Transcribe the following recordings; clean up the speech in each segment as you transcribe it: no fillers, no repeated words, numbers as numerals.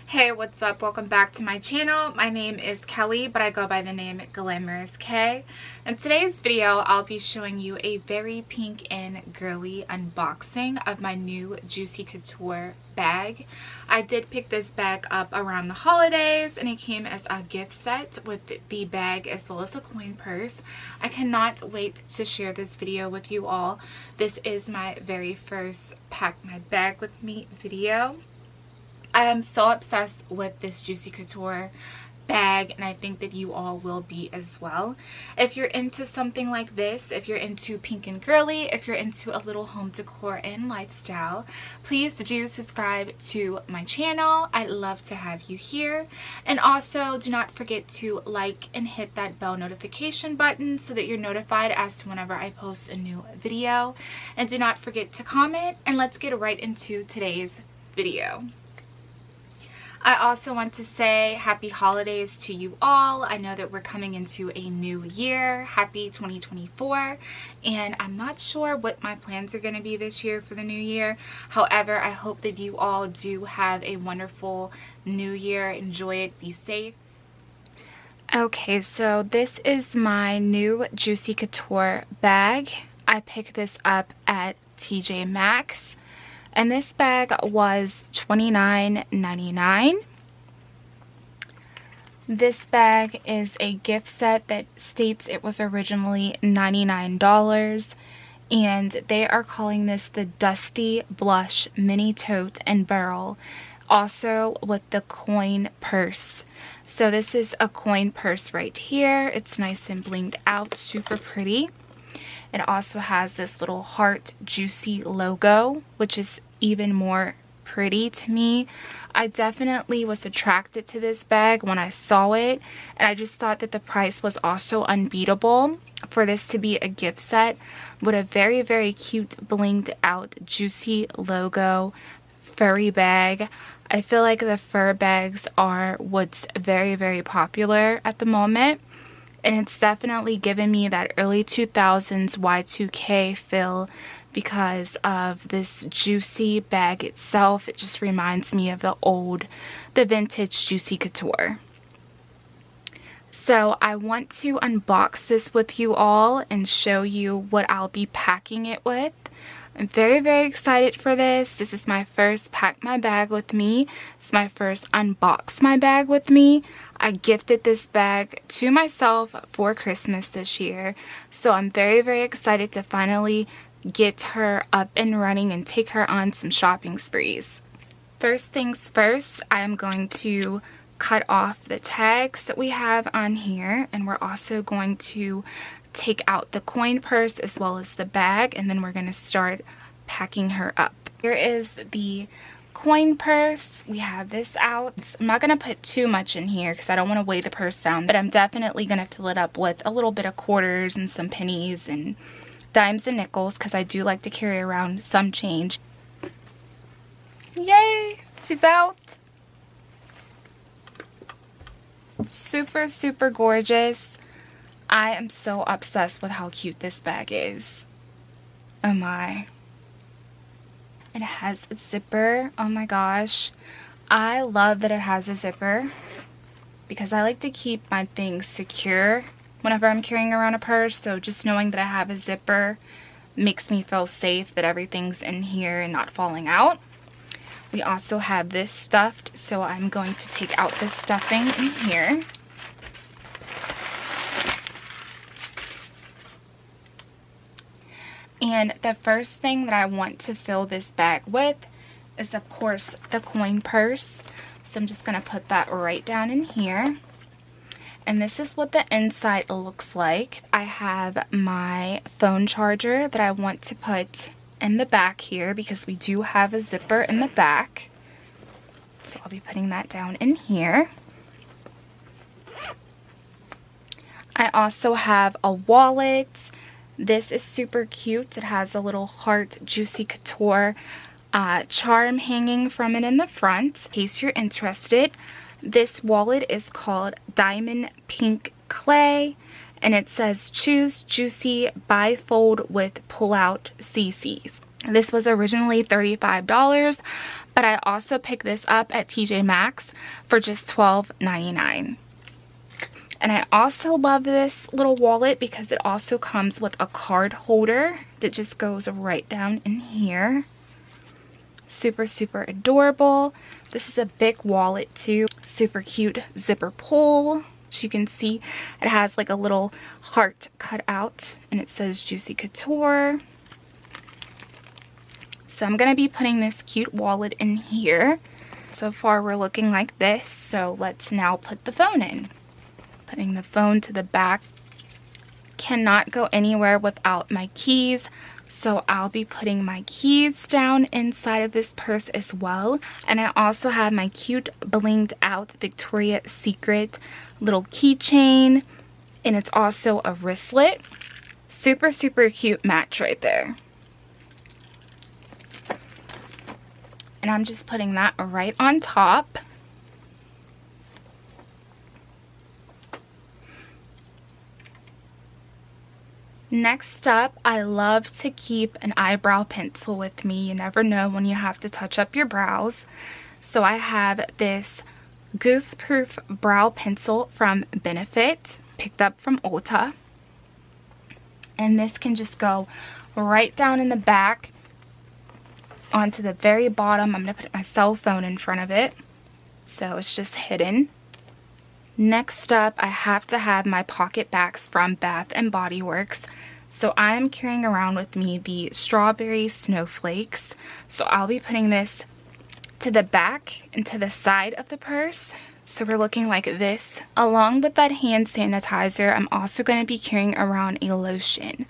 Hey, what's up? Welcome back to my channel. My name is Kelly, but I go by the name Glamorous K. In today's video, I'll be showing you a very pink and girly unboxing of my new Juicy Couture bag. I did pick this bag up around the holidays, and it came as a gift set with the bag as well as a coin purse. I cannot wait to share this video with you all. This is my very first pack my bag with me video. I am so obsessed with this Juicy Couture bag, and I think that you all will be as well. If you're into something like this, if you're into pink and girly, if you're into a little home decor and lifestyle, please do subscribe to my channel. I'd love to have you here. And also, do not forget to like and hit that bell notification button so that you're notified as to whenever I post a new video. And do not forget to comment, and let's get right into today's video. I also want to say happy holidays to you all. I know that we're coming into a new year. Happy 2024. And I'm not sure what my plans are going to be this year for the new year. However, I hope that you all do have a wonderful new year. Enjoy it. Be safe. Okay, so this is my new Juicy Couture bag. I picked this up at TJ Maxx. And this bag was $29.99. This bag is a gift set that states it was originally $99. And they are calling this the Dusty Blush Mini Tote and Barrel. Also with the coin purse. So this is a coin purse right here. It's nice and blinged out. Super pretty. It also has this little heart Juicy logo, which is even more pretty to me. I definitely was attracted to this bag when I saw it, and I just thought that the price was also unbeatable for this to be a gift set with a very, very cute blinged out Juicy logo furry bag. I feel like the fur bags are what's very, very popular at the moment. And it's definitely given me that early 2000s Y2K feel because of this Juicy bag itself. It just reminds me of the vintage Juicy Couture. So I want to unbox this with you all and show you what I'll be packing it with. I'm very, very excited for this. This is my first pack my bag with me. It's my first unbox my bag with me. I gifted this bag to myself for Christmas this year. So I'm very, very excited to finally get her up and running and take her on some shopping sprees. First things first, I'm going to cut off the tags that we have on here. And we're also going to take out the coin purse as well as the bag, and then we're going to start packing her up. Here is the coin purse. We have this out. I'm not going to put too much in here because I don't want to weigh the purse down, but I'm definitely going to fill it up with a little bit of quarters and some pennies and dimes and nickels because I do like to carry around some change. Yay! She's out! Super, super gorgeous. I am so obsessed with how cute this bag is. Oh my. It has a zipper. Oh my gosh. I love that it has a zipper because I like to keep my things secure whenever I'm carrying around a purse. So just knowing that I have a zipper makes me feel safe that everything's in here and not falling out. We also have this stuffed, so I'm going to take out this stuffing in here. And the first thing that I want to fill this bag with is, of course, the coin purse. So I'm just going to put that right down in here. And this is what the inside looks like. I have my phone charger that I want to put in the back here because we do have a zipper in the back. So I'll be putting that down in here. I also have a wallet. This is super cute. It has a little heart Juicy Couture charm hanging from it in the front. In case you're interested, this wallet is called Diamond Pink Clay, and it says choose Juicy bifold with pull-out CCs. This was originally $35, but I also picked this up at TJ Maxx for just $12.99. And I also love this little wallet because it also comes with a card holder that just goes right down in here. Super, super adorable. This is a big wallet too. Super cute zipper pull. As you can see, it has like a little heart cut out and it says Juicy Couture. So I'm going to be putting this cute wallet in here. So far we're looking like this. So let's now put the phone in. Putting the phone to the back. Cannot go anywhere without my keys. So I'll be putting my keys down inside of this purse as well. And I also have my cute blinged out Victoria's Secret little keychain. And it's also a wristlet. Super, super cute match right there. And I'm just putting that right on top. Next up, I love to keep an eyebrow pencil with me. You never know when you have to touch up your brows. So I have this Goof Proof brow pencil from Benefit, picked up from Ulta. And this can just go right down in the back onto the very bottom. I'm going to put my cell phone in front of it, so it's just hidden. Next up, I have to have my pocket bags from Bath and Body Works. So I'm carrying around with me the Strawberry Snowflakes. So I'll be putting this to the back and to the side of the purse. So we're looking like this. Along with that hand sanitizer, I'm also going to be carrying around a lotion.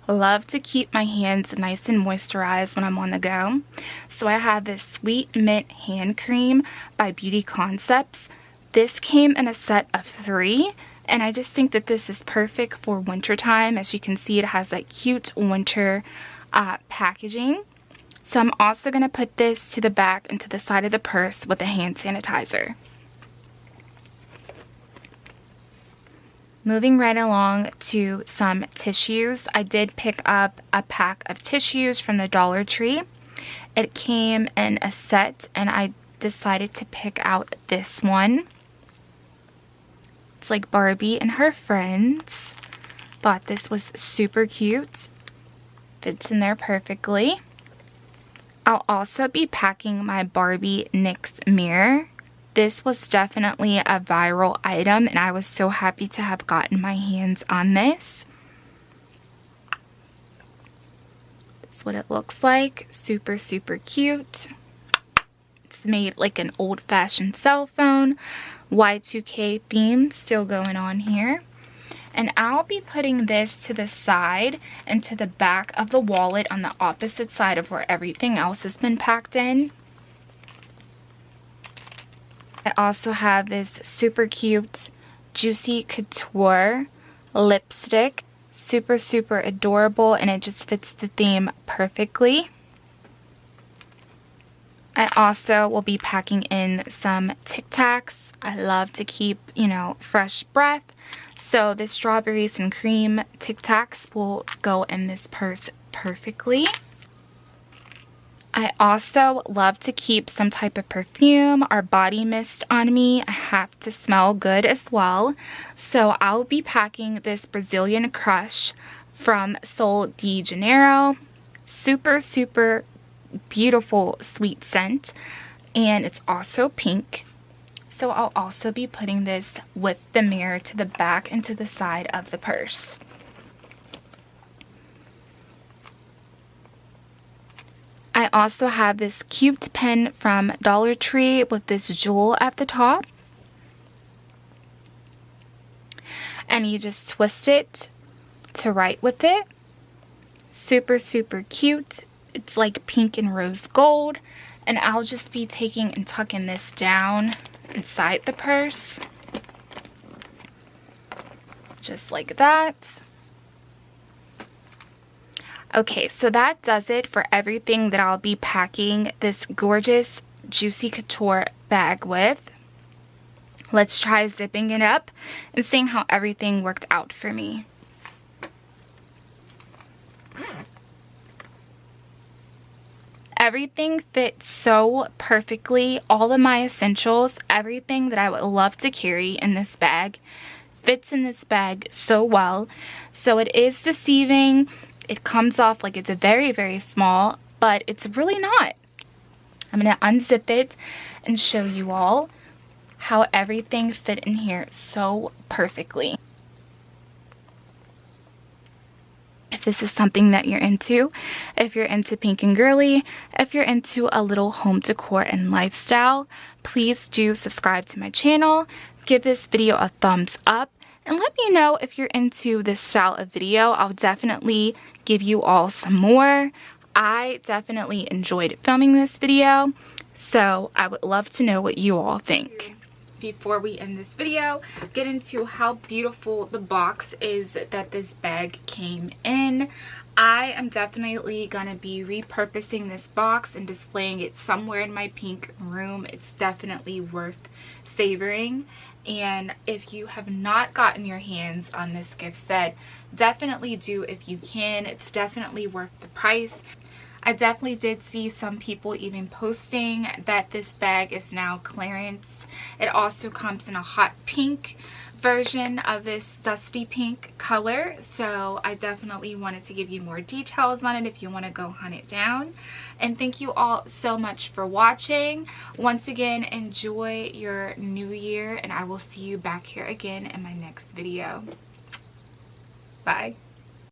I love to keep my hands nice and moisturized when I'm on the go. So I have this Sweet Mint Hand Cream by Beauty Concepts. This came in a set of 3, and I just think that this is perfect for winter time. As you can see, it has that cute winter packaging. So I'm also going to put this to the back and to the side of the purse with a hand sanitizer. Moving right along to some tissues. I did pick up a pack of tissues from the Dollar Tree. It came in a set, and I decided to pick out this one. It's like Barbie and her friends. Thought this was super cute. Fits in there perfectly. I'll also be packing my Barbie NYX mirror. This was definitely a viral item, and I was so happy to have gotten my hands on this. That's what it looks like. Super, super cute. It's made like an old-fashioned cell phone. Y2K theme still going on here. And I'll be putting this to the side and to the back of the wallet on the opposite side of where everything else has been packed in. I also have this super cute Juicy Couture lipstick. Super, super adorable, and it just fits the theme perfectly. I also will be packing in some Tic Tacs. I love to keep, you know, fresh breath. So the strawberries and cream Tic Tacs will go in this purse perfectly. I also love to keep some type of perfume or body mist on me. I have to smell good as well. So I'll be packing this Brazilian Crush from Sol de Janeiro. Super, super beautiful sweet scent. And it's also pink. So I'll also be putting this with the mirror to the back and to the side of the purse. I also have this cute pen from Dollar Tree with this jewel at the top. And you just twist it to write with it. Super, super cute. It's like pink and rose gold. And I'll just be taking and tucking this down inside the purse. Just like that. Okay, so that does it for everything that I'll be packing this gorgeous Juicy Couture bag with. Let's try zipping it up and seeing how everything worked out for me. Everything fits so perfectly. All of my essentials, everything that I would love to carry in this bag fits in this bag so well. So it is deceiving. It comes off like it's a very, very small, but it's really not. I'm going to unzip it and show you all how everything fit in here so perfectly. If this is something that you're into, if you're into pink and girly, if you're into a little home decor and lifestyle, please do subscribe to my channel, give this video a thumbs up, and let me know if you're into this style of video. I'll definitely give you all some more. I definitely enjoyed filming this video, so I would love to know what you all think. Before we end this video, get into how beautiful the box is that this bag came in. I am definitely gonna be repurposing this box and displaying it somewhere in my pink room. It's definitely worth savoring. And if you have not gotten your hands on this gift set, definitely do if you can. It's definitely worth the price. I definitely did see some people even posting that this bag is now clearance. It also comes in a hot pink version of this dusty pink color, so I definitely wanted to give you more details on it if you want to go hunt it down. And thank you all so much for watching. Once again, enjoy your new year, and I will see you back here again in my next video. Bye.